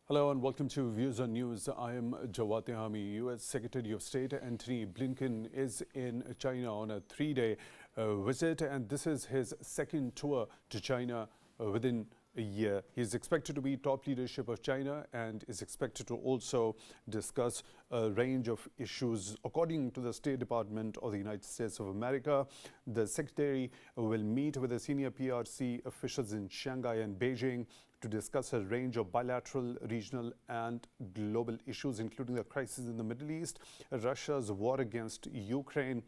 Hello and welcome to Views on News. I am Jawad. Tehami. U.S. Secretary of State Antony Blinken is in China on a three-day visit, and this is his second tour to China within a year. He is expected to be top leadership of China and is expected to also discuss a range of issues. According to the State Department of the United States of America, the Secretary will meet with the senior PRC officials in Shanghai and Beijing to discuss a range of bilateral, regional and global issues, including the crisis in the Middle East, Russia's war against Ukraine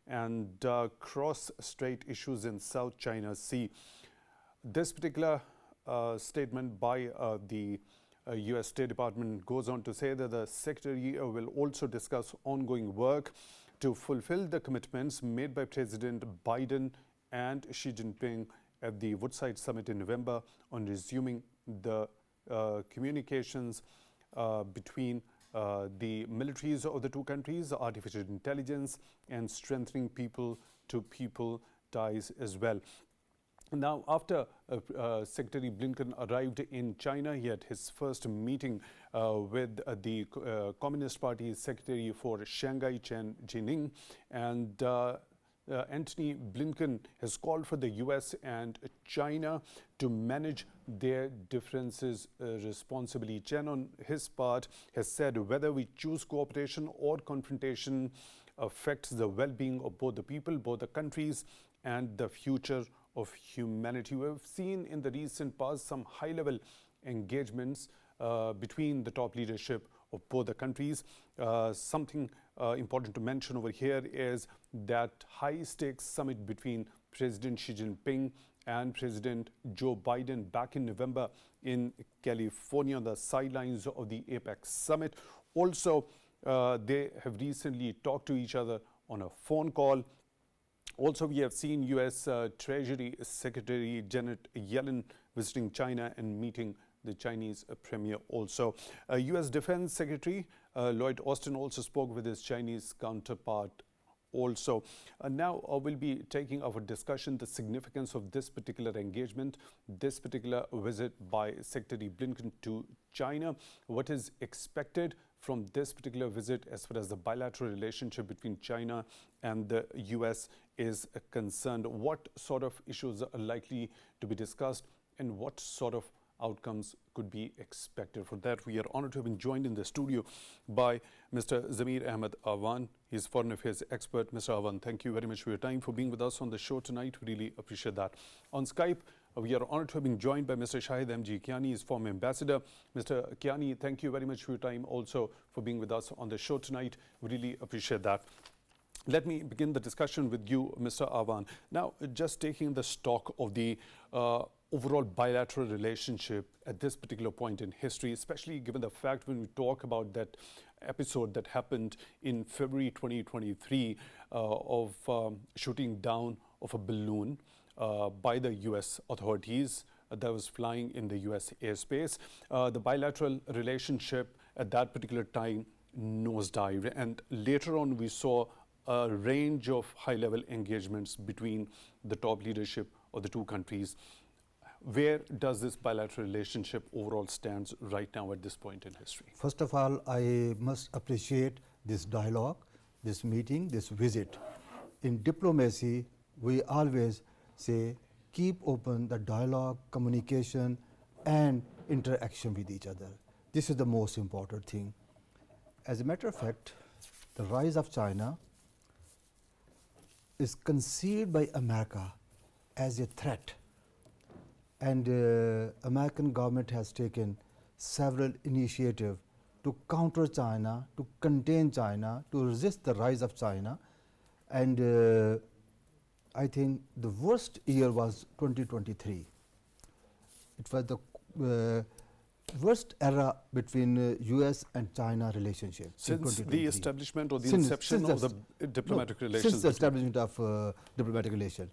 and cross-strait issues in South China Sea. This particular statement by the U.S. State Department goes on to say that the Secretary will also discuss ongoing work to fulfill the commitments made by President Biden and Xi Jinping at the Woodside Summit in November on resuming the communications between the militaries of the two countries, artificial intelligence, and strengthening people-to-people ties as well. Now, after Secretary Blinken arrived in China, he had his first meeting with the Communist Party Secretary for Shanghai, Chen Jining, and Antony Blinken has called for the U.S. and China to manage their differences responsibly. Chen, on his part, has said whether we choose cooperation or confrontation affects the well-being of both the people, both the countries, and the future of humanity. We have seen in the recent past some high-level engagements between the top leadership of both the countries. Something important to mention over here is that high-stakes summit between President Xi Jinping and President Joe Biden back in November in California on the sidelines of the APEC summit. Also, they have recently talked to each other on a phone call. Also, we have seen U.S. Treasury Secretary Janet Yellen visiting China and meeting the Chinese premier also. U.S. Defense Secretary Lloyd Austin also spoke with his Chinese counterpart also. Now we'll be taking our discussion the significance of this particular engagement, this particular visit by Secretary Blinken to China, what is expected from this particular visit as far as the bilateral relationship between China and the U.S. is concerned, what sort of issues are likely to be discussed, and what sort of outcomes could be expected. For that, we are honored to have been joined in the studio by Mr. Zamir Ahmad Awan. He's foreign affairs expert. Mr. Awan, thank you very much for your time, for being with us on the show tonight. We really appreciate that. On Skype, we are honored to have been joined by Mr. Shahid M.G Kiani, his former ambassador. Mr. Kiani, thank you very much for your time, also for being with us on the show tonight. We really appreciate that. Let me begin the discussion with you, Mr. Awan. Now, just taking the stock of the overall bilateral relationship at this particular point in history, especially given the fact when we talk about that episode that happened in February 2023 of shooting down of a balloon by the U.S. authorities that was flying in the U.S. airspace. The bilateral relationship at that particular time nosedived, and later on we saw a range of high-level engagements between the top leadership of the two countries. Where does this bilateral relationship overall stands right now at this point in history? First of all, I must appreciate this dialogue, this meeting, this visit. In diplomacy, we always say keep open the dialogue, communication and interaction with each other. This is the most important thing. As a matter of fact, the rise of China is conceived by America as a threat, and American government has taken several initiatives to counter China, to contain China, to resist the rise of China. And I think the worst year was 2023. It was the worst era between U.S. and China relationship. Since the establishment or the inception of the diplomatic relations? Since the establishment of diplomatic relations.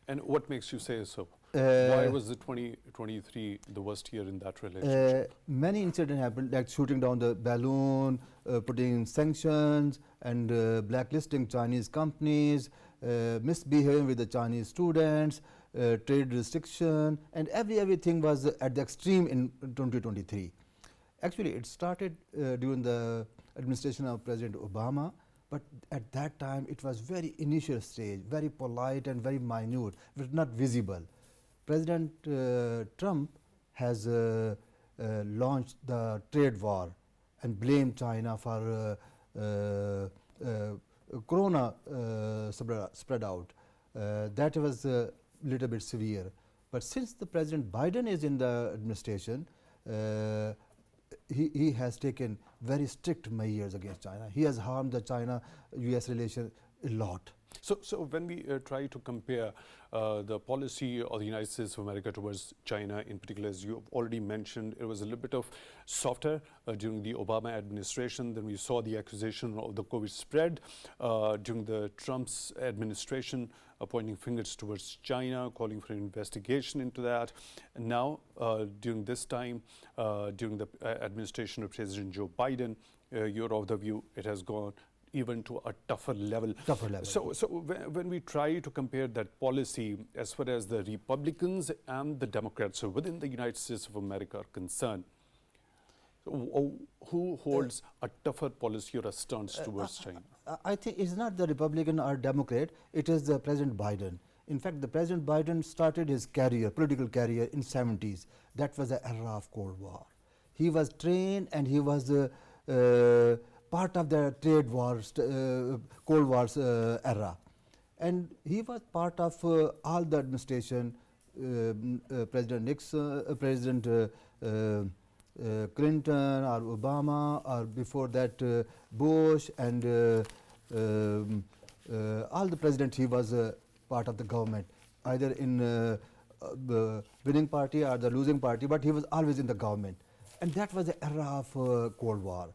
And what makes you say so? Why was the 2023 the worst year in that relationship? Many incidents happened, like shooting down the balloon, putting in sanctions, and blacklisting Chinese companies, misbehaving with the Chinese students, trade restriction, and everything was at the extreme in 2023. Actually, it started during the administration of President Obama, but at that time it was very initial stage, very polite and very minute, but not visible. President Trump has launched the trade war and blamed China for corona spread out. That was a little bit severe. But since the President Biden is in the administration, he has taken very strict measures against China. He has harmed the China-US relation a lot. So when we try to compare the policy of the United States of America towards China in particular, as you have already mentioned, it was a little bit of softer during the Obama administration. Then we saw the accusation of the COVID spread during the Trump's administration, pointing fingers towards China, calling for an investigation into that. And now, during this time, during the administration of President Joe Biden, you're of the view it has gone even to a tougher level. So when we try to compare that policy as far as the Republicans and the Democrats within the United States of America are concerned, who holds a tougher policy or a stance towards China? I think it's not the Republican or Democrat, it is the President Biden. In fact, the President Biden started his career, political career in 70s. That was the era of Cold War. He was trained and he was part of the trade wars, Cold Wars era. And he was part of all the administration, President Nixon, President Clinton or Obama, or before that Bush, and all the presidents. He was part of the government, either in the winning party or the losing party, but he was always in the government. And that was the era of Cold War.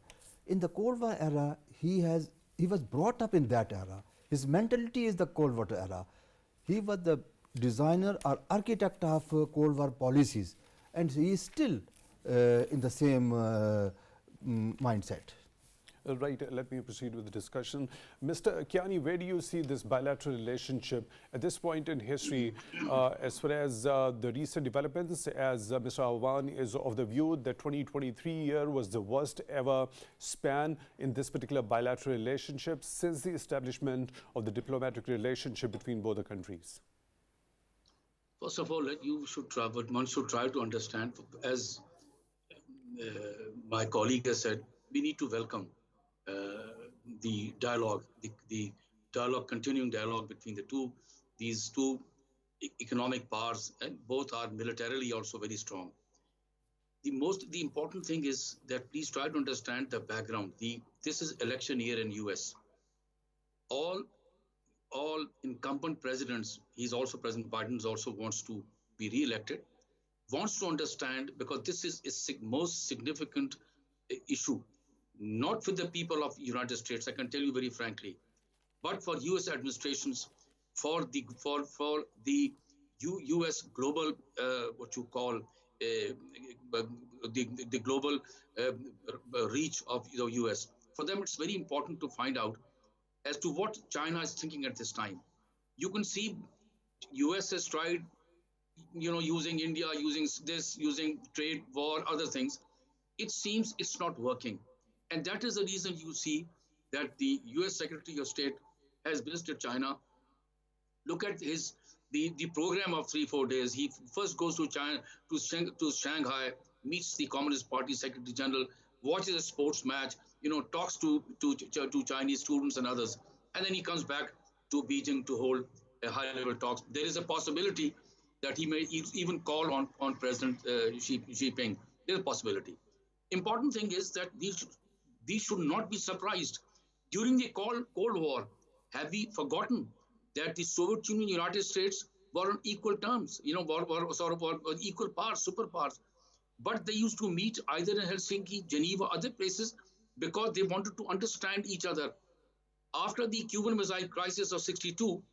In the Cold War era, he was brought up in that era. His mentality is the Cold War era. He was the designer or architect of Cold War policies, and he is still in the same mindset. Right, let me proceed with the discussion. Mr. Kiani, where do you see this bilateral relationship at this point in history as far as the recent developments, as Mr. Awan is of the view that 2023 year was the worst ever span in this particular bilateral relationship since the establishment of the diplomatic relationship between both the countries? First of all, one should try to understand, as my colleague has said, we need to welcome the dialogue, the dialogue, continuing dialogue between these two economic powers, and both are militarily also very strong. The important thing is that please try to understand the background. This is election year in US. All incumbent presidents, President Biden also wants to be re-elected, wants to understand, because this is a most significant issue, not for the people of the United States, I can tell you very frankly, but for US administrations, for the US global, what you call the global reach of the US. For them, it's very important to find out as to what China is thinking at this time. You can see US has tried, using India, using trade war, other things. It seems it's not working. And that is the reason you see that the US Secretary of State has visited China. Look at the program of 3-4 days. He first goes to China, to Shanghai, meets the Communist Party Secretary General, watches a sports match, talks to Chinese students and others, and then he comes back to Beijing to hold a high-level talks. There is a possibility that he may even call on President Xi Jinping. There's a possibility. Important thing is that these should not be surprised. During the Cold War, have we forgotten that the Soviet Union, United States were on equal terms, were sort of equal powers, superpowers. But they used to meet either in Helsinki, Geneva, other places, because they wanted to understand each other. After the Cuban Missile Crisis of '62,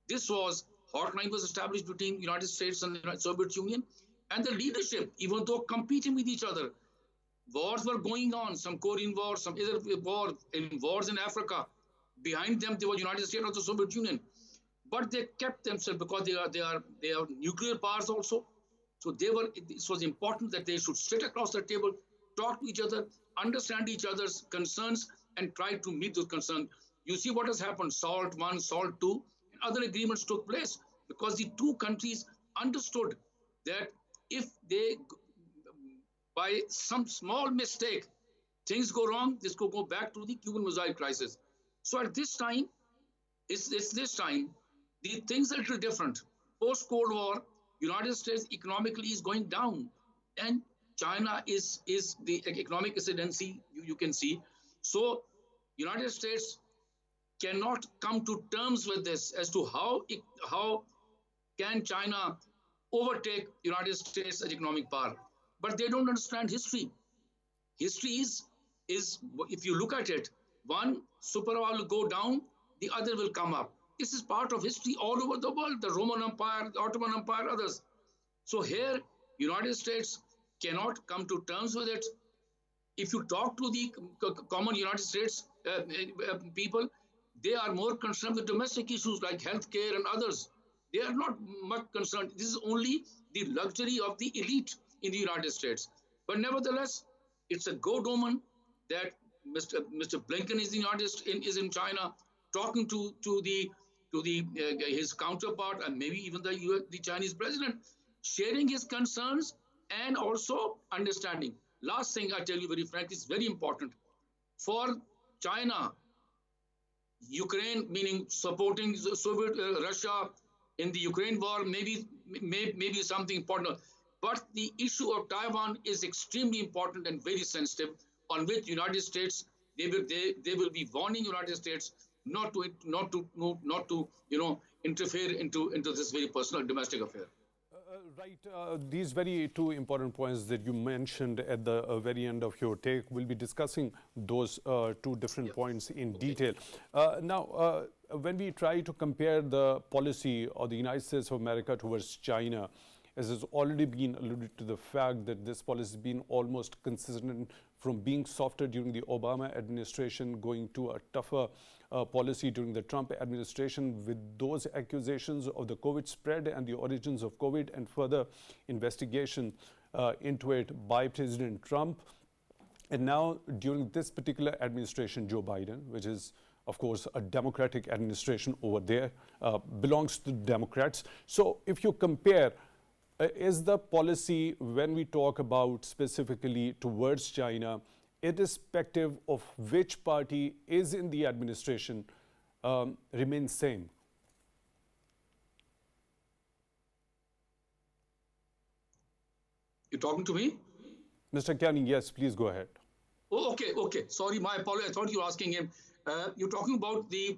this hotline was established between the United States and the Soviet Union, and the leadership, even though competing with each other, wars were going on, some Korean War, some other wars in Africa. Behind them, there was United States or the Soviet Union. But they kept themselves, because they are nuclear powers also. So it was important that they should sit across the table, talk to each other, understand each other's concerns, and try to meet those concerns. You see what has happened, SALT 1, SALT 2, and other agreements took place because the two countries understood that if they, by some small mistake, things go wrong, this could go back to the Cuban Missile Crisis. So at this time, it's this time, the things are a little different. Post-Cold War, United States economically is going down, and China is the economic ascendancy you can see. So United States cannot come to terms with this as to how can China overtake United States as economic power. But they don't understand history. History is if you look at it, one superpower will go down, the other will come up. This is part of history all over the world, the Roman Empire, the Ottoman Empire, others. So here, United States cannot come to terms with it. If you talk to the common United States people, they are more concerned with domestic issues like healthcare and others. They are not much concerned. This is only the luxury of the elite in the United States. But nevertheless, it's a good omen that Mr. Blinken is in China, talking to his counterpart and maybe even the Chinese president, sharing his concerns and also understanding. Last thing I tell you very frankly, is very important for China. Ukraine, meaning supporting Soviet Russia in the Ukraine war, maybe something important. But the issue of Taiwan is extremely important and very sensitive, on which United States they will be warning United States not to interfere into this very personal domestic affair. Right. These very two important points that you mentioned at the very end of your take, we'll be discussing those two different points in detail. Now, when we try to compare the policy of the United States of America towards China, as has already been alluded to the fact that this policy has been almost consistent from being softer during the Obama administration, going to a tougher policy during the Trump administration, with those accusations of the COVID spread and the origins of COVID and further investigation into it by President Trump. And now during this particular administration, Joe Biden, which is of course a Democratic administration over there, belongs to the Democrats. So if you compare, is the policy, when we talk about specifically towards China, irrespective of which party is in the administration, remains same? You're talking to me? Mr. Kiani, yes, please go ahead. Oh, okay. Sorry, my apologies. I thought you were asking him. You're talking about the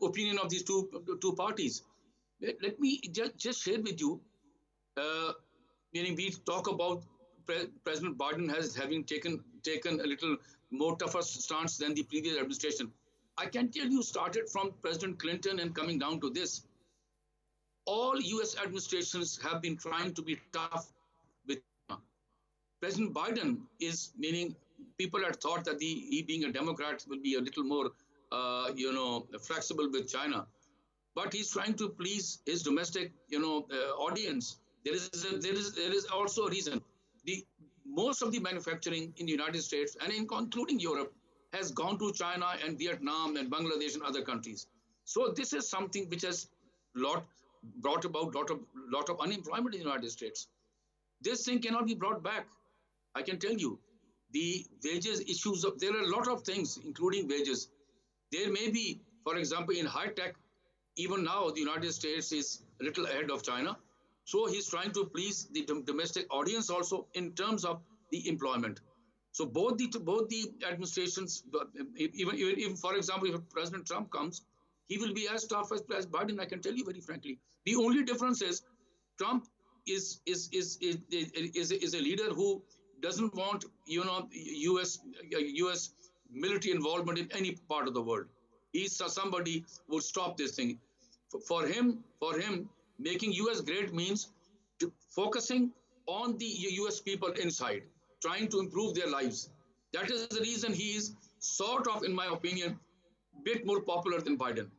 opinion of these two parties. Let me just share with you, meaning we talk about President Biden having taken a little more tougher stance than the previous administration. I can tell you, started from President Clinton and coming down to this, all US administrations have been trying to be tough with China. President Biden is, meaning people had thought that he being a Democrat will be a little more, flexible with China. But he's trying to please his domestic, audience. There is also a reason. Most of the manufacturing in the United States and including Europe has gone to China and Vietnam and Bangladesh and other countries. So this is something which has brought about lot of unemployment in the United States. This thing cannot be brought back. I can tell you, the wages issues. There are a lot of things, including wages. There may be, for example, in high tech. Even now, the United States is a little ahead of China. So he's trying to please the domestic audience also in terms of the employment. So both the administrations, even for example, if President Trump comes, he will be as tough as President Biden. I can tell you very frankly. The only difference is Trump is a leader who doesn't want U.S. military involvement in any part of the world. He's somebody who would stop this thing. For him, making U.S. great means focusing on the U.S. people inside, trying to improve their lives. That is the reason he is sort of, in my opinion, a bit more popular than Biden.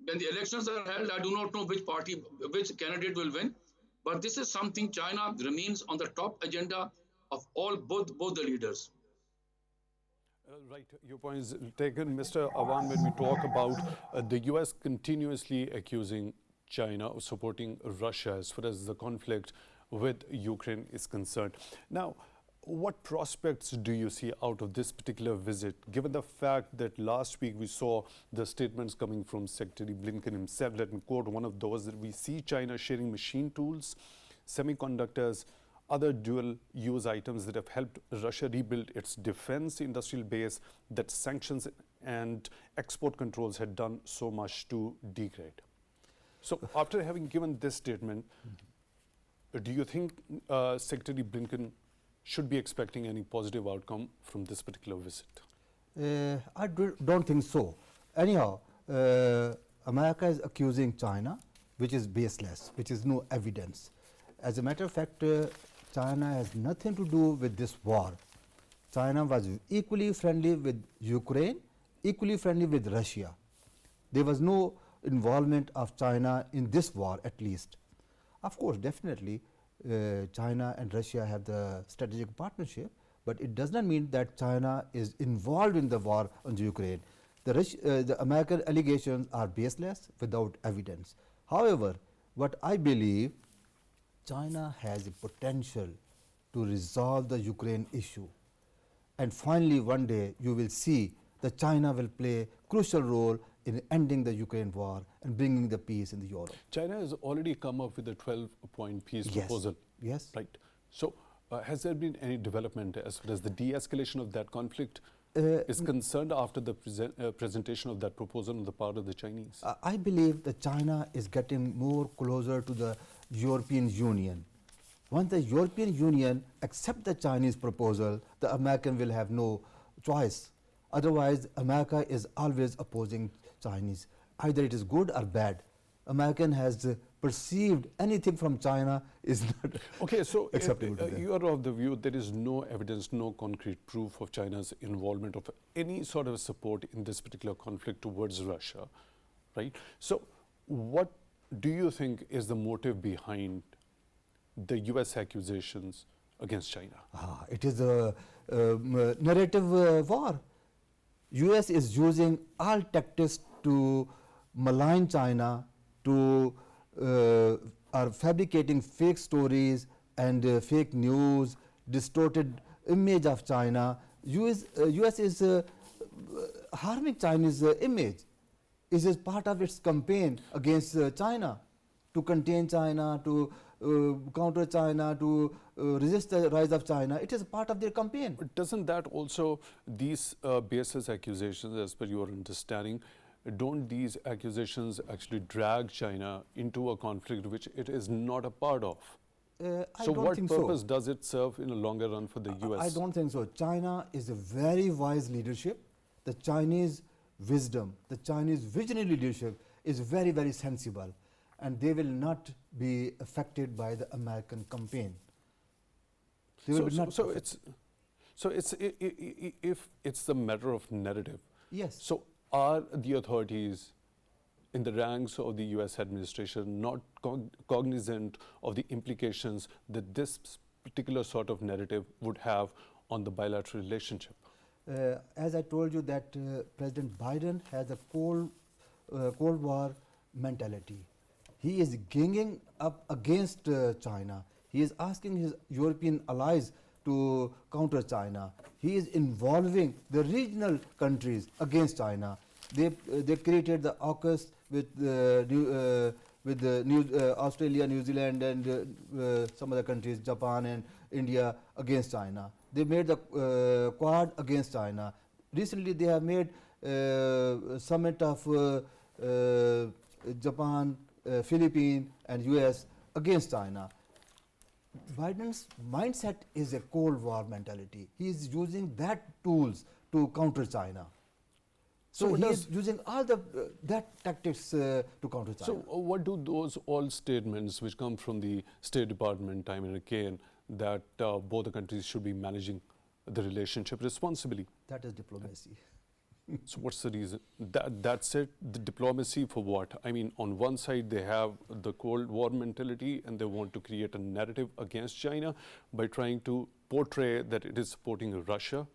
When the elections are held, I do not know which candidate will win, but this is something China remains on the top agenda of both the leaders. Right, your point is taken, Mr. Awan. When we talk about the US continuously accusing China of supporting Russia as far as the conflict with Ukraine is concerned. Now, what prospects do you see out of this particular visit, given the fact that last week we saw the statements coming from Secretary Blinken himself? Let me quote one of those, that we see China sharing machine tools, semiconductors, other dual-use items that have helped Russia rebuild its defense industrial base that sanctions and export controls had done so much to degrade. So after having given this statement, do you think Secretary Blinken should be expecting any positive outcome from this particular visit? I don't think so. Anyhow, America is accusing China, which is baseless, which is no evidence. As a matter of fact, China has nothing to do with this war. China was equally friendly with Ukraine, equally friendly with Russia. There was no involvement of China in this war, at least. Of course, definitely, China and Russia have the strategic partnership, but it does not mean that China is involved in the war on Ukraine. The American allegations are baseless, without evidence. However, what I believe, China has a potential to resolve the Ukraine issue. And finally, one day, you will see that China will play a crucial role in ending the Ukraine war and bringing the peace in the Europe. China has already come up with a 12-point peace proposal. Yes. Right. So has there been any development as far as the de-escalation of that conflict is concerned after the presentation of that proposal on the part of the Chinese? I believe that China is getting more closer to the European Union. Once the European Union accepts the Chinese proposal, the American will have no choice. Otherwise, America is always opposing Chinese. Either it is good or bad. American has perceived anything from China is not acceptable to them. You are of the view there is no evidence, no concrete proof of China's involvement of any sort of support in this particular conflict towards Russia, right? So what do you think is the motive behind the US accusations against China? It is a narrative war. US is using all tactics to malign China, to are fabricating fake stories and fake news, distorted image of China. US is harming Chinese image. It is part of its campaign against China, to contain China, to counter China, to resist the rise of China. It is part of their campaign. But doesn't that also, these baseless accusations, as per your understanding, don't these accusations actually drag China into a conflict which it is not a part of? So what purpose does it serve in the longer run for the US? I don't think so. China is a very wise leadership. The Chinese wisdom, the Chinese visionary leadership is very, very sensible, and they will not be affected by the American campaign. If it's a matter of narrative, yes. So are the authorities in the ranks of the US administration not cognizant of the implications that this particular sort of narrative would have on the bilateral relationship? As I told you that President Biden has a Cold War mentality. He is ganging up against China. He is asking his European allies to counter China. He is involving the regional countries against China. They created the AUKUS with Australia, New Zealand, and some other countries, Japan and India, against China. They made the Quad against China. Recently, they have made summit of Japan, Philippines, and US against China. Biden's mindset is a Cold War mentality. He is using that tools to counter China. So he is using all that tactics to counter China. So what do those all statements which come from the State Department time and again that both the countries should be managing the relationship responsibly? That is diplomacy. So what's the reason? That's it? The diplomacy for what? I mean, on one side they have the Cold War mentality and they want to create a narrative against China by trying to portray that it is supporting Russia,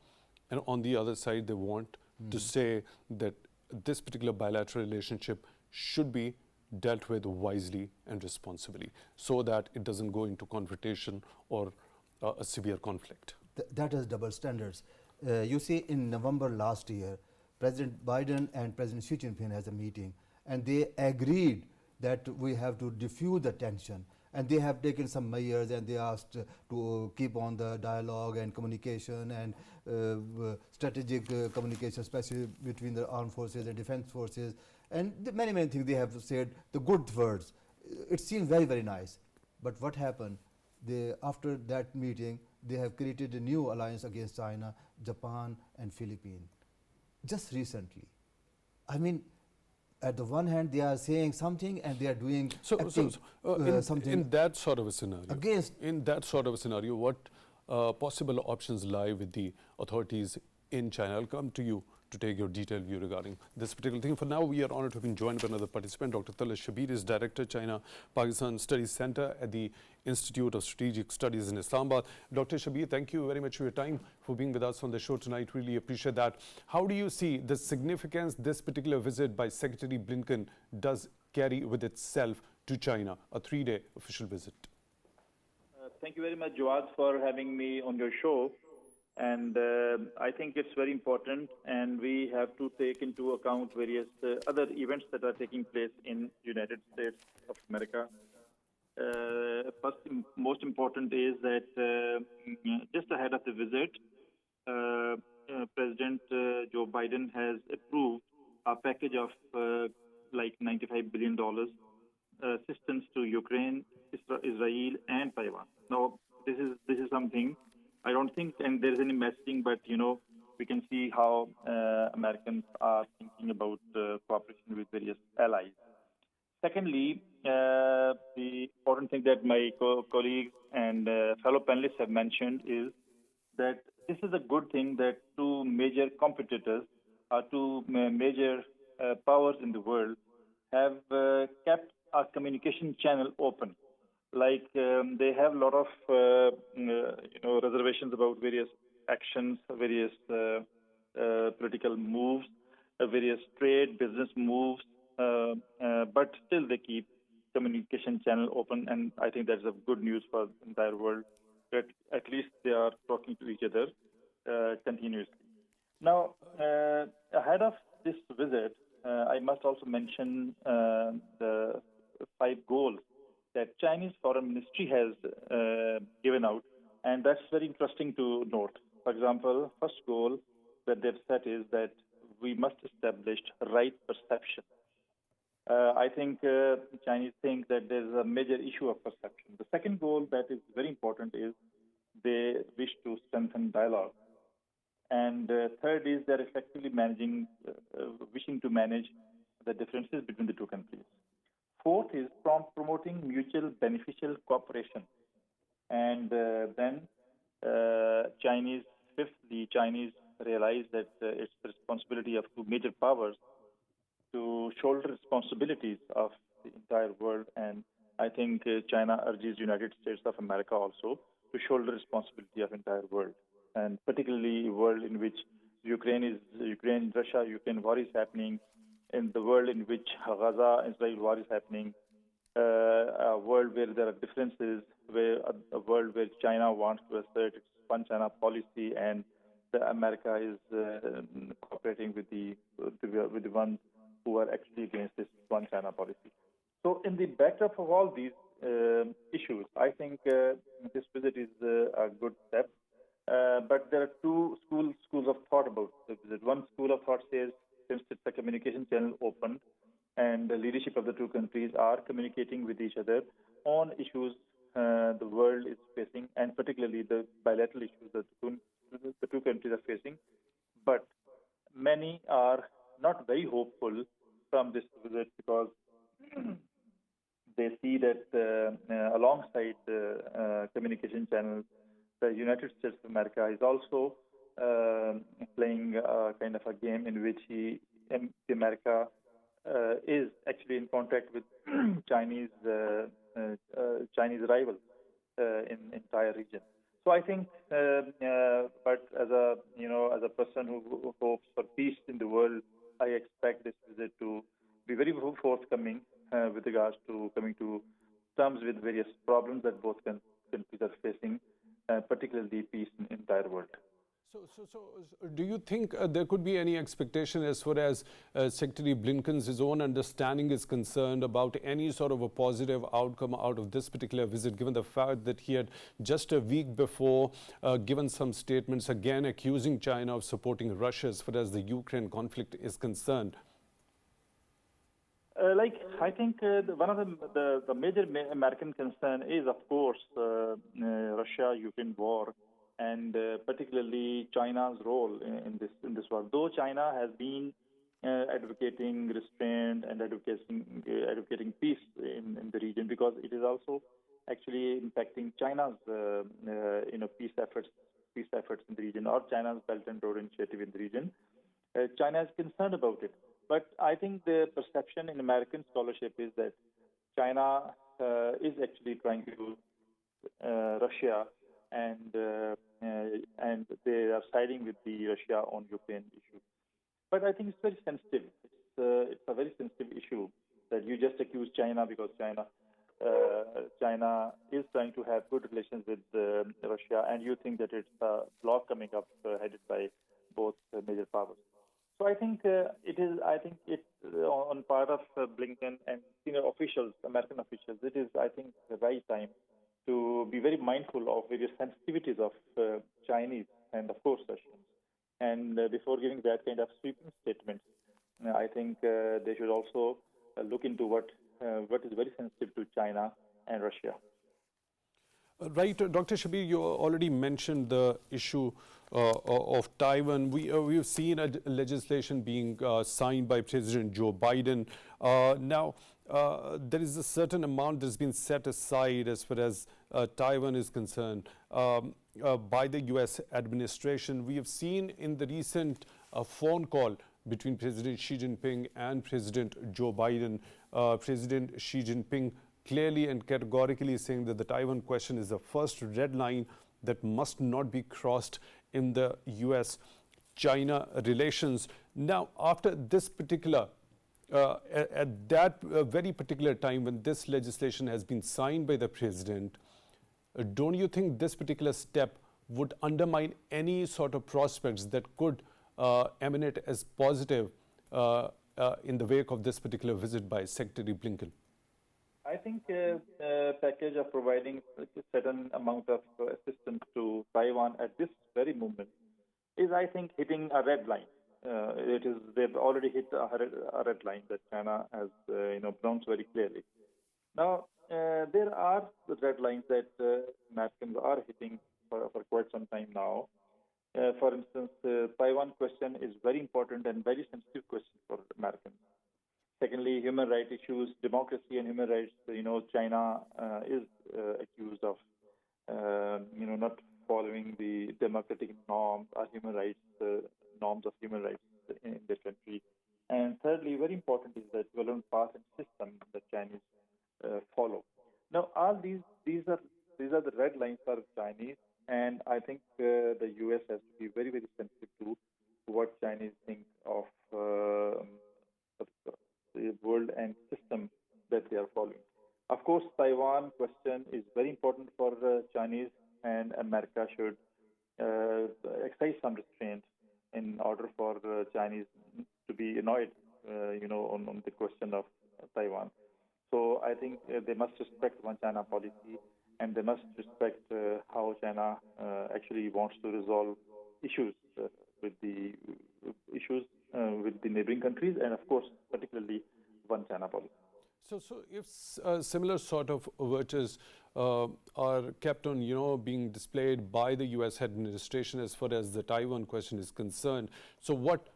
and on the other side, they want to say that this particular bilateral relationship should be dealt with wisely and responsibly so that it doesn't go into confrontation or a severe conflict. That is double standards. You see, in November last year, President Biden and President Xi Jinping has a meeting, and they agreed that we have to diffuse the tension, and they have taken some measures, and they asked to keep on the dialogue and communication and strategic communication, especially between the armed forces and defense forces, and many things they have said, the good words. It seems very, very nice. But what happened? After that meeting, they have created a new alliance against China, Japan, and Philippines. Just recently. I mean, at the one hand, they are saying something and they are doing something. In that sort of a scenario, what possible options lie with the authorities in China? I'll come to you to take your detailed view regarding this particular thing. For now, we are honored to have been joined by another participant. Dr. Talat Shabbir is Director, China-Pakistan Studies Center at the Institute of Strategic Studies in Islamabad. Dr. Shabbir, thank you very much for your time, for being with us on the show tonight. Really appreciate that. How do you see the significance this particular visit by Secretary Blinken does carry with itself to China, a 3-day official visit? Thank you very much, Jawad, for having me on your show. And I think it's very important, and we have to take into account various other events that are taking place in United States of America. First, most important is that just ahead of the visit, President Joe Biden has approved a package of like $95 billion assistance to Ukraine, Israel, and Taiwan. Now, this is something I don't think, and there's any messaging, but we can see how Americans are thinking about cooperation with various allies. Secondly, the important thing that my colleagues and fellow panelists have mentioned is that this is a good thing that two major competitors, two major powers in the world, have kept our communication channel open. Like they have a lot of reservations about various actions, various political moves, various trade, business moves, but still they keep communication channel open, and I think that's a good news for the entire world that at least they are talking to each other continuously. Now, ahead of this visit, I must also mention the 5 goals that Chinese Foreign Ministry has given out, and that's very interesting to note. For example, first goal that they've set is that we must establish right perception. I think Chinese think that there's a major issue of perception. The second goal that is very important is they wish to strengthen dialogue. And third is they're effectively wishing to manage the differences between the two countries. Fourth is promoting mutual beneficial cooperation. And then fifth, the Chinese realize that it's the responsibility of two major powers to shoulder responsibilities of the entire world. And I think China urges United States of America also to shoulder responsibility of entire world, and particularly a world in which Russia-Ukraine war is happening, in the world in which Gaza-Israel war is happening, a world where there are differences, a world where China wants to assert its one China policy, and America is cooperating with the ones who are actually against this one China policy. So in the backdrop of all these issues, I think this visit is a good step. But there are two schools of thought about the visit. One school of thought says, since it's a communication channel open, and the leadership of the two countries are communicating with each other on issues the world is facing, and particularly the bilateral issues that the two countries are facing. But many are not very hopeful from this visit because they see that alongside the communication channels, the United States of America is also playing kind of a game in which America is actually in contact with Chinese rivals in entire region. So I think, but as a as a person who hopes for peace in the world, I expect this visit to be very forthcoming with regards to coming to terms with various problems that both countries are facing, particularly peace in the entire world. So, do you think there could be any expectation as far as Secretary Blinken's his own understanding is concerned about any sort of a positive outcome out of this particular visit, given the fact that he had just a week before given some statements again accusing China of supporting Russia as far as the Ukraine conflict is concerned? I think one of the major American concern is, of course, Russia-Ukraine war, and particularly China's role in this war. Though China has been advocating restraint and advocating peace in the region, because it is also actually impacting China's peace efforts in the region, or China's Belt and Road Initiative in the region. China is concerned about it. But I think the perception in American scholarship is that China is actually trying to use Russia, and they are siding with the Russia on Ukraine issue. But I think it's very sensitive. It's a very sensitive issue that you just accuse China because China is trying to have good relations with Russia, and you think that it's a bloc coming up headed by both major powers. So I think it is. I think it's on part of Blinken and senior officials, American officials. It is, I think, the right time to be very mindful of various sensitivities of Chinese and, of course, Russians. And before giving that kind of sweeping statement, I think they should also look into what is very sensitive to China and Russia. Right, Dr. Shabbir, you already mentioned the issue of Taiwan. We've seen a legislation being signed by President Joe Biden. Now, there is a certain amount that's been set aside as far as Taiwan is concerned by the U.S. administration. We have seen in the recent phone call between President Xi Jinping and President Joe Biden, President Xi Jinping clearly and categorically saying that the Taiwan question is the first red line that must not be crossed in the U.S.-China relations. Now, after this particular, at that very particular time when this legislation has been signed by the president, don't you think this particular step would undermine any sort of prospects that could emanate as positive in the wake of this particular visit by Secretary Blinken? I think a package of providing a certain amount of assistance to Taiwan at this very moment is, I think, hitting a red line. They've already hit a red line that China has pronounced very clearly. Now, there are red lines that Americans are hitting for quite some time now. For instance, the Taiwan question is very important and very sensitive question for Americans. Secondly, human rights issues, democracy and human rights. China is accused of, not following the democratic norms or human rights norms of human rights in the country. And thirdly, very important is the development path and system that Chinese follow. Now, all these are the red lines for Chinese, and I think the U.S. has to be very, very sensitive to what Chinese think of the world and system that they are following. Of course, Taiwan question is very important for Chinese, and America should exercise some restraint in order for Chinese to be annoyed, on the question of Taiwan. So I think they must respect one China policy, and they must respect how China actually wants to resolve issues with the neighboring countries, and of course, particularly one China policy. So if similar sort of virtues are kept on, being displayed by the U.S. administration as far as the Taiwan question is concerned, so what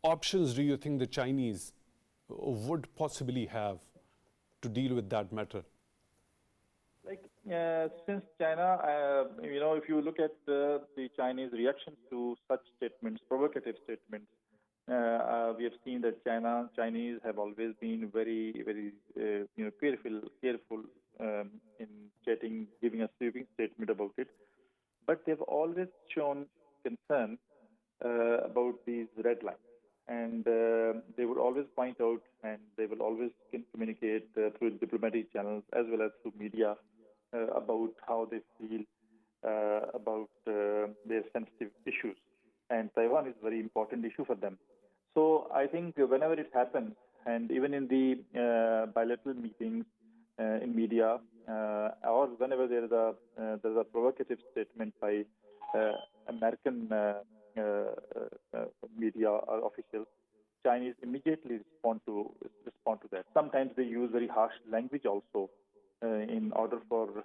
options do you think the Chinese would possibly have to deal with that matter? Since China, if you look at the Chinese reaction to such statements, provocative statements, we have seen that Chinese have always been very, very, careful in giving a sweeping statement about it. But concern about these red lines. And they would always point out, and they will always communicate through diplomatic channels as well as through media about how they feel about their sensitive issues. And Taiwan is a very important issue for them. So I think whenever it happens, and even in the bilateral meetings in media, or whenever there's a provocative statement by American media or officials, Chinese immediately respond to that. Sometimes they use very harsh language also in order for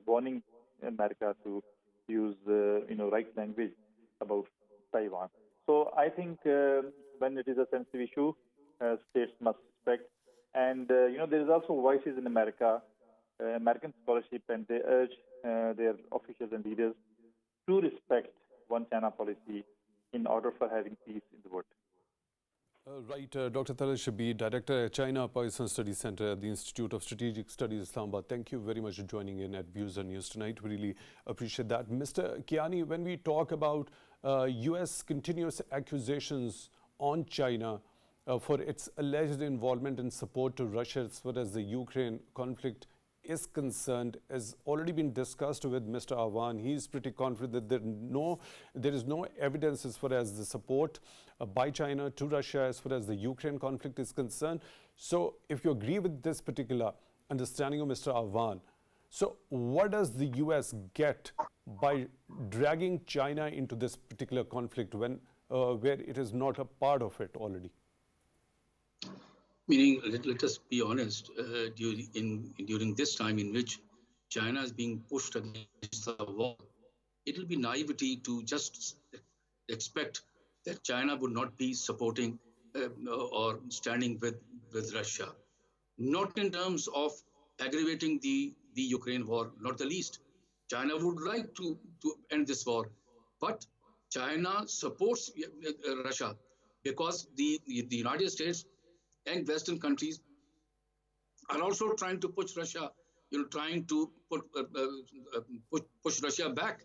warning America to use right language about Taiwan. So I think when it is a sensitive issue, states must respect. And there is also voices in America, American scholarship, and they urge their officials and leaders to respect one China policy in order for having peace in the world. Right, Dr. Talat Shabbir, Director at China-Pakistan Studies Center at the Institute of Strategic Studies, Islamabad. Thank you very much for joining in at Views on News tonight. We really appreciate that. Mr. Kiani, when we talk about U.S. continuous accusations on China for its alleged involvement and support to Russia as far as the Ukraine conflict is concerned, has already been discussed with Mr. Awan. He is pretty confident that there is no evidence as far as the support by China to Russia as far as the Ukraine conflict is concerned. So if you agree with this particular understanding of Mr. Awan, so what does the US get by dragging China into this particular conflict when where it is not a part of it already? Meaning, let us be honest, during this time in which China is being pushed against the wall, it will be naivety to just expect that China would not be supporting or standing with Russia. Not in terms of aggravating the Ukraine war, not the least. China would like to end this war, but China supports Russia because the United States and Western countries are also trying to push Russia, trying to push Russia back.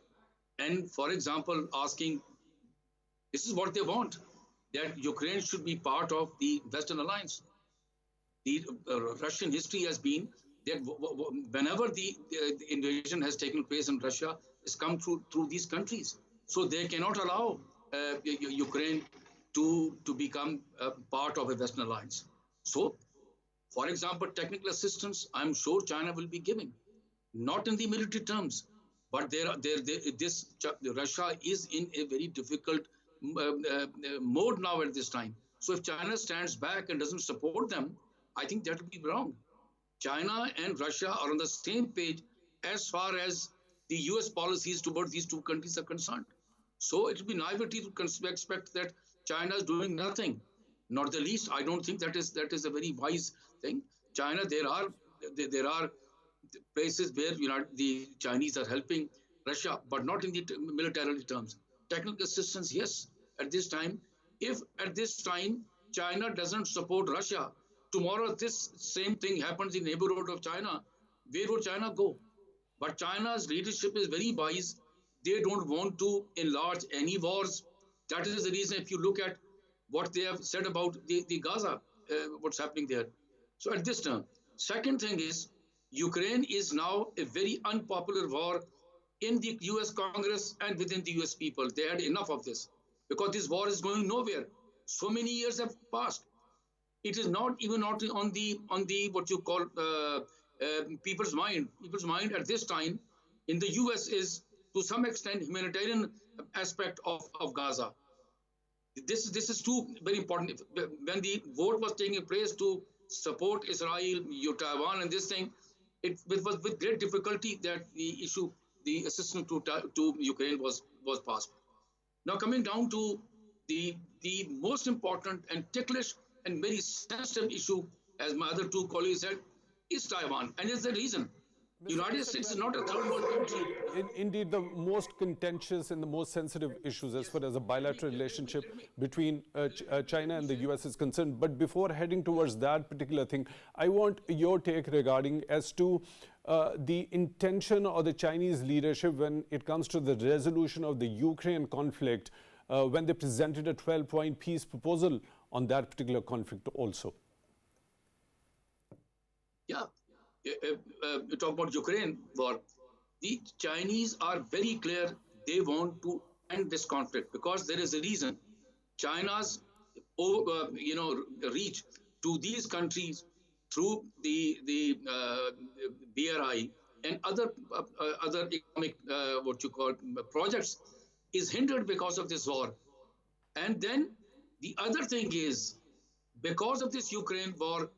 And for example, asking, this is what they want, that Ukraine should be part of the Western alliance. The Russian history has been that whenever the invasion has taken place in Russia, it's come through these countries. So they cannot allow Ukraine to become part of a Western alliance. So, for example, technical assistance, I'm sure China will be giving, not in the military terms, but Russia is in a very difficult mode now at this time. So if China stands back and doesn't support them, I think that would be wrong. China and Russia are on the same page as far as the US policies towards these two countries are concerned. So it would be naivety to expect that China is doing nothing. Not the least, I don't think that is a very wise thing. China, there are places where the Chinese are helping Russia, but not in the military terms. Technical assistance, yes, at this time. If at this time China doesn't support Russia, tomorrow this same thing happens in the neighborhood of China, where would China go? But China's leadership is very wise. They don't want to enlarge any wars. That is the reason, if you look at what they have said about the Gaza, what's happening there. So at this time, second thing is, Ukraine is now a very unpopular war in the US Congress and within the US people. They had enough of this because this war is going nowhere. So many years have passed. It is not even on the what you call people's mind. People's mind at this time in the US is to some extent humanitarian aspect of Gaza. This is too very important. When the vote was taking place to support Israel, Taiwan, and this thing, it was with great difficulty that the assistance to Ukraine was passed. Now coming down to the most important and ticklish and very sensitive issue, as my other two colleagues said, is Taiwan, and it's the reason. United States is not a third world country. Indeed, the most contentious and the most sensitive issues as far as a bilateral relationship between China and the US is concerned. But before heading towards that particular thing, I want your take regarding as to the intention or the Chinese leadership when it comes to the resolution of the Ukraine conflict when they presented a 12-point peace proposal on that particular conflict also? Yeah, you talk about Ukraine war. The Chinese are very clear they want to end this conflict because there is a reason. China's reach to these countries through the BRI and other economic projects is hindered because of this war. And then the other thing is, because of this Ukraine war,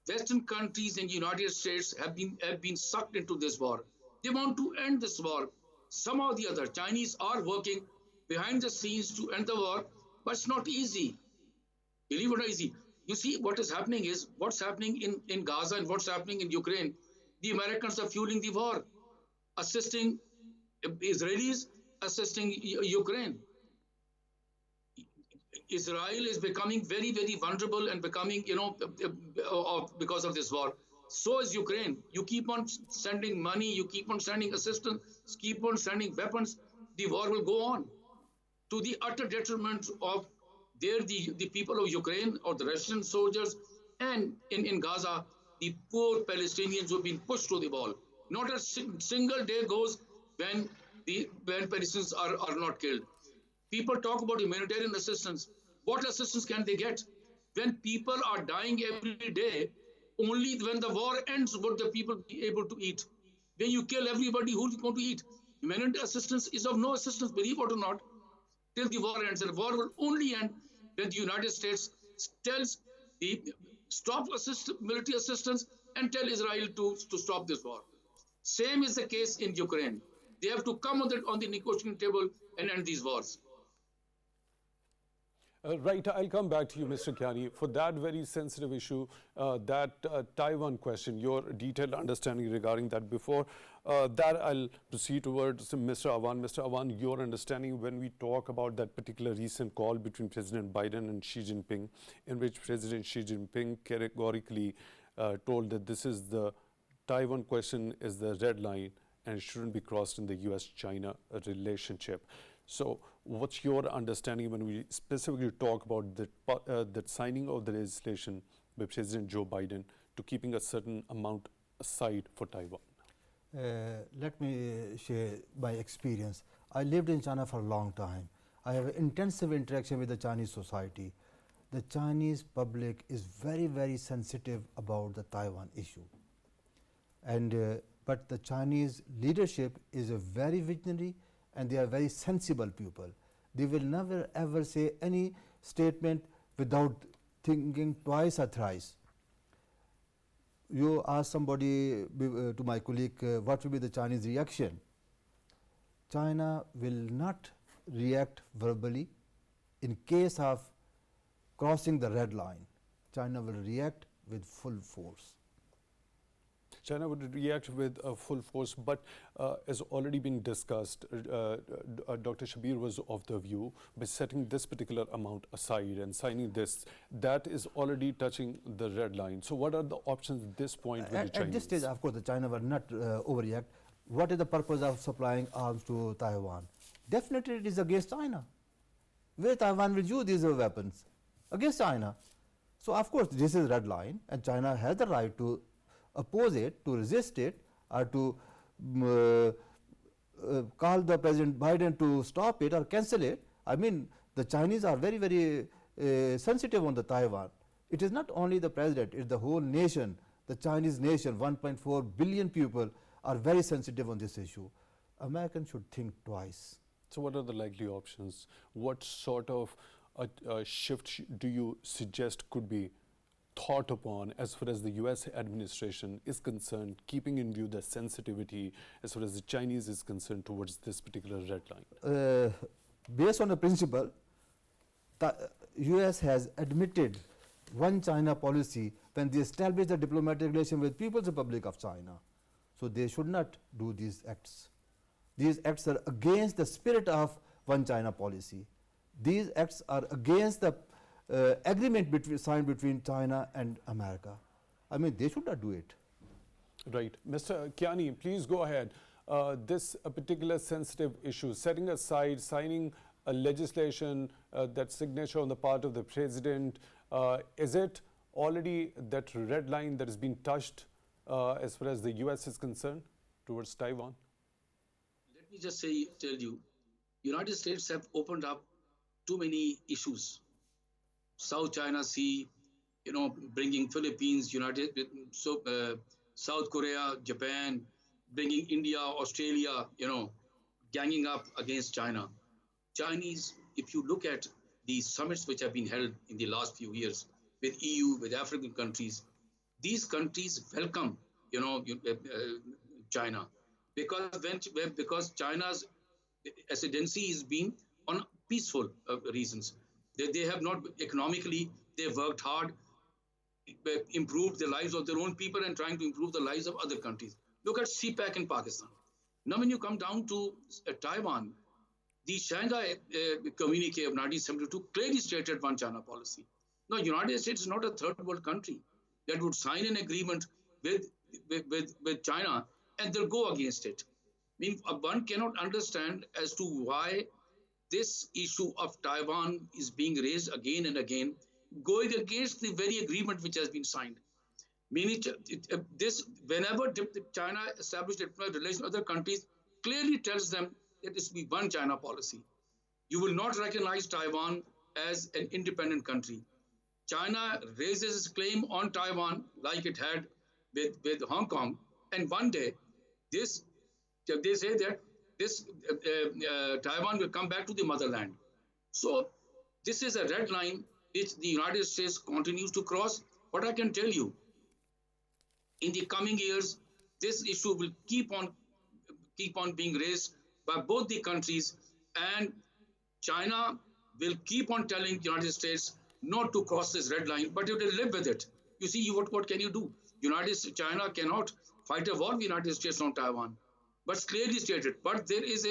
Western countries and United States have been sucked into this war. They want to end this war. Somehow or the other, Chinese are working behind the scenes to end the war, but it's not easy. Believe it or not easy. You see, what's happening in Gaza and what's happening in Ukraine. The Americans are fueling the war, assisting Israelis, assisting Ukraine. Israel is becoming very, very vulnerable and becoming, because of this war. So is Ukraine. You keep on sending money, you keep on sending assistance, keep on sending weapons, the war will go on to the utter detriment of the people of Ukraine or the Russian soldiers, and in Gaza, the poor Palestinians who have been pushed to the wall. Not a single day goes when Palestinians are not killed. People talk about humanitarian assistance. What assistance can they get? When people are dying every day, only when the war ends would the people be able to eat. When you kill everybody, who's going to eat? Humanitarian assistance is of no assistance, believe it or not, till the war ends. And the war will only end when the United States tells the stop military assistance and tell Israel to stop this war. Same is the case in Ukraine. They have to come on the negotiating table and end these wars. Right, I'll come back to you, Mr. Kiani. For that very sensitive issue, that Taiwan question, your detailed understanding regarding that. Before that, I'll proceed towards Mr. Awan. Mr. Awan, your understanding when we talk about that particular recent call between President Biden and Xi Jinping, in which President Xi Jinping categorically told that this is the Taiwan question is the red line and it shouldn't be crossed in the US-China relationship. So what's your understanding when we specifically talk about that signing of the legislation by President Joe Biden to keeping a certain amount aside for Taiwan? Let me share my experience. I lived in China for a long time. I have intensive interaction with the Chinese society. The Chinese public is very, very sensitive about the Taiwan issue. And but the Chinese leadership is a very visionary and they are very sensible people. They will never ever say any statement without thinking twice or thrice. You ask somebody, to my colleague, what will be the Chinese reaction? China will not react verbally in case of crossing the red line. China will react with full force. China would react with full force, but as already been discussed, Dr. Shabbir was of the view by setting this particular amount aside and signing this, that is already touching the red line. So what are the options at this point with the Chinese? At this stage, of course, the China will not overreact. What is the purpose of supplying arms to Taiwan? Definitely it is against China. Where Taiwan will use these weapons? Against China. So of course this is red line and China has the right to oppose it, to resist it, or to call the President Biden to stop it or cancel it. I mean, the Chinese are very, very sensitive on the Taiwan. It is not only the president, it is the whole nation. The Chinese nation, 1.4 billion people, are very sensitive on this issue. Americans should think twice. So what are the likely options? What sort of shift do you suggest could be thought upon as far as the US administration is concerned, keeping in view the sensitivity as far as the Chinese is concerned towards this particular red line? Based on the principle, the US has admitted one China policy when they established a diplomatic relation with People's Republic of China. So they should not do these acts. These acts are against the spirit of one China policy. These acts are against the agreement signed between China and America. I mean, they should not do it. Right. Mr. Kiani, please go ahead. This a particular sensitive issue, setting aside signing a legislation, that signature on the part of the president, is it already that red line that has been touched as far as the US is concerned towards Taiwan? Let me just tell you, United States have opened up too many issues. South China Sea, bringing Philippines, South Korea, Japan, bringing India, Australia, ganging up against China. Chinese, if you look at the summits which have been held in the last few years with EU, with African countries, these countries welcome, China, because China's ascendancy is being on peaceful reasons. They have not economically, they've worked hard, improved the lives of their own people and trying to improve the lives of other countries. Look at CPAC in Pakistan. Now, when you come down to Taiwan, the Shanghai Communique of 1972 clearly stated one China policy. Now, United States is not a third world country that would sign an agreement with China and they'll go against it. I mean, one cannot understand as to why this issue of Taiwan is being raised again and again, going against the very agreement which has been signed. Meaning, whenever China established a relation with other countries, clearly tells them that this will be one China policy. You will not recognize Taiwan as an independent country. China raises its claim on Taiwan like it had with Hong Kong, and one day, they say that this Taiwan will come back to the motherland. So this is a red line which the United States continues to cross. But I can tell you, in the coming years, this issue will keep on being raised by both the countries, and China will keep on telling the United States not to cross this red line, but it will live with it. You see, what can you do? China cannot fight a war with the United States on Taiwan, but it's clearly stated. But there is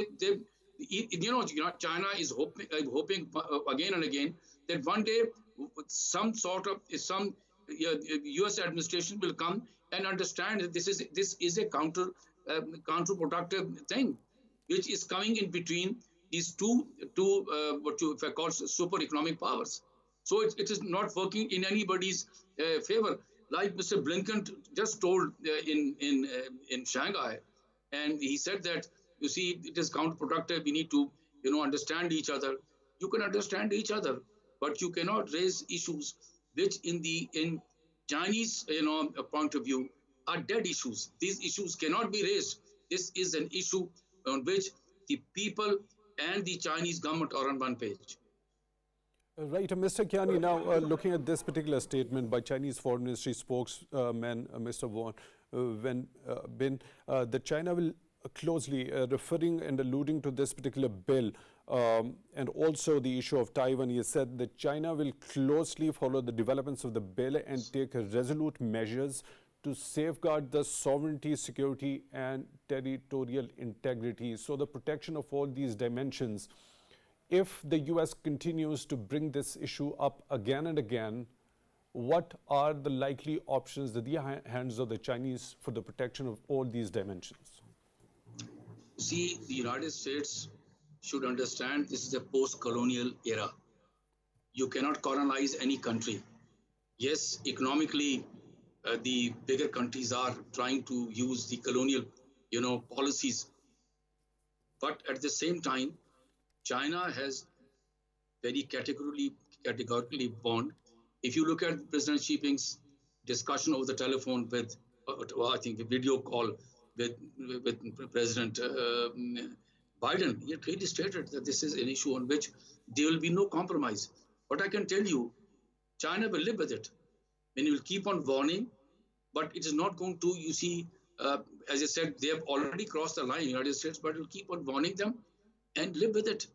China is hoping again and again that one day some U.S. administration will come and understand that this is a counterproductive thing, which is coming in between these two what you call super economic powers. So it is not working in anybody's favor. Like Mr. Blinken just told in Shanghai, and he said that, you see, it is counterproductive. We need to, understand each other. You can understand each other, but you cannot raise issues which, in Chinese, point of view, are dead issues. These issues cannot be raised. This is an issue on which the people and the Chinese government are on one page. Right, Mr. Kiani, now looking at this particular statement by Chinese Foreign Ministry spokesman Mr. Awan, that China will closely, referring and alluding to this particular bill and also the issue of Taiwan, he said that China will closely follow the developments of the bill and take resolute measures to safeguard the sovereignty, security and territorial integrity. So the protection of all these dimensions. If the US continues to bring this issue up again and again, what are the likely options at the hands of the Chinese for the protection of all these dimensions? See, the United States should understand this is a post-colonial era. You cannot colonize any country. Yes, economically, the bigger countries are trying to use the colonial, policies. But at the same time, China has very categorically warned. If you look at President Xi Jinping's discussion over the telephone with, I think, a video call with President Biden, he clearly stated that this is an issue on which there will be no compromise. But I can tell you, China will live with it. And it will keep on warning, but it is not going to, you see, as I said, they have already crossed the line, United States, but it will keep on warning them and live with it.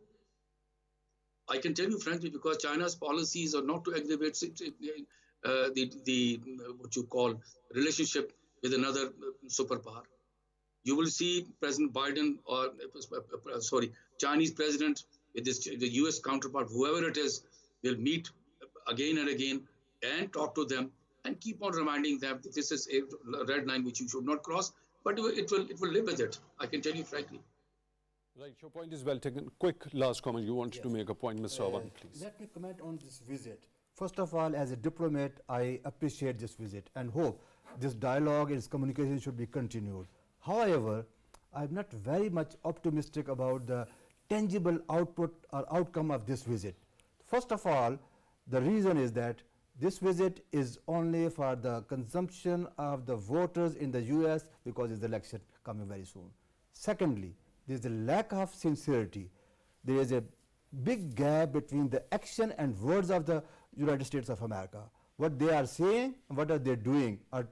I can tell you frankly, because China's policies are not to aggravate the what you call relationship with another superpower. You will see President Biden or Chinese president with the US counterpart, whoever it is, will meet again and again and talk to them and keep on reminding them that this is a red line which you should not cross. But it will live with it. I can tell you frankly. Right, your point is well taken. Quick last comment. You wanted to make a point, Mr. Awan, please. Let me comment on this visit. First of all, as a diplomat, I appreciate this visit and hope this dialogue and this communication should be continued. However, I'm not very much optimistic about the tangible output or outcome of this visit. First of all, the reason is that this visit is only for the consumption of the voters in the US because it's the election coming very soon. Secondly, there is a lack of sincerity. There is a big gap between the action and words of the United States of America. What they are saying and what are they doing are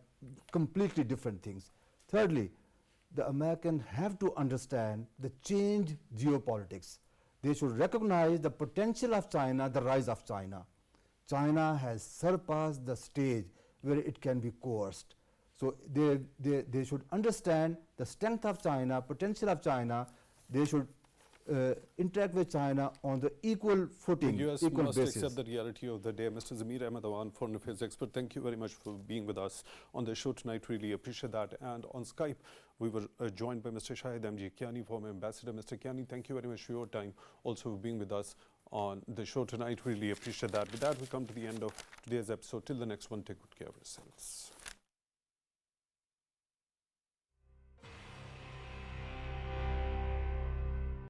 completely different things. Thirdly, the Americans have to understand the changed geopolitics. They should recognize the potential of China, the rise of China. China has surpassed the stage where it can be coerced. So they should understand the strength of China, potential of China. They should interact with China on the equal footing, The US equal must basis. accept the reality of the day. Mr. Zamir Ahmad Awan, foreign affairs expert, thank you very much for being with us on the show tonight. Really appreciate that. And on Skype, we were joined by Mr. Shahid M.G Kiani, former ambassador. Mr. Kiani, thank you very much for your time, also for being with us on the show tonight. Really appreciate that. With that, we come to the end of today's episode. Till the next one, take good care of yourselves.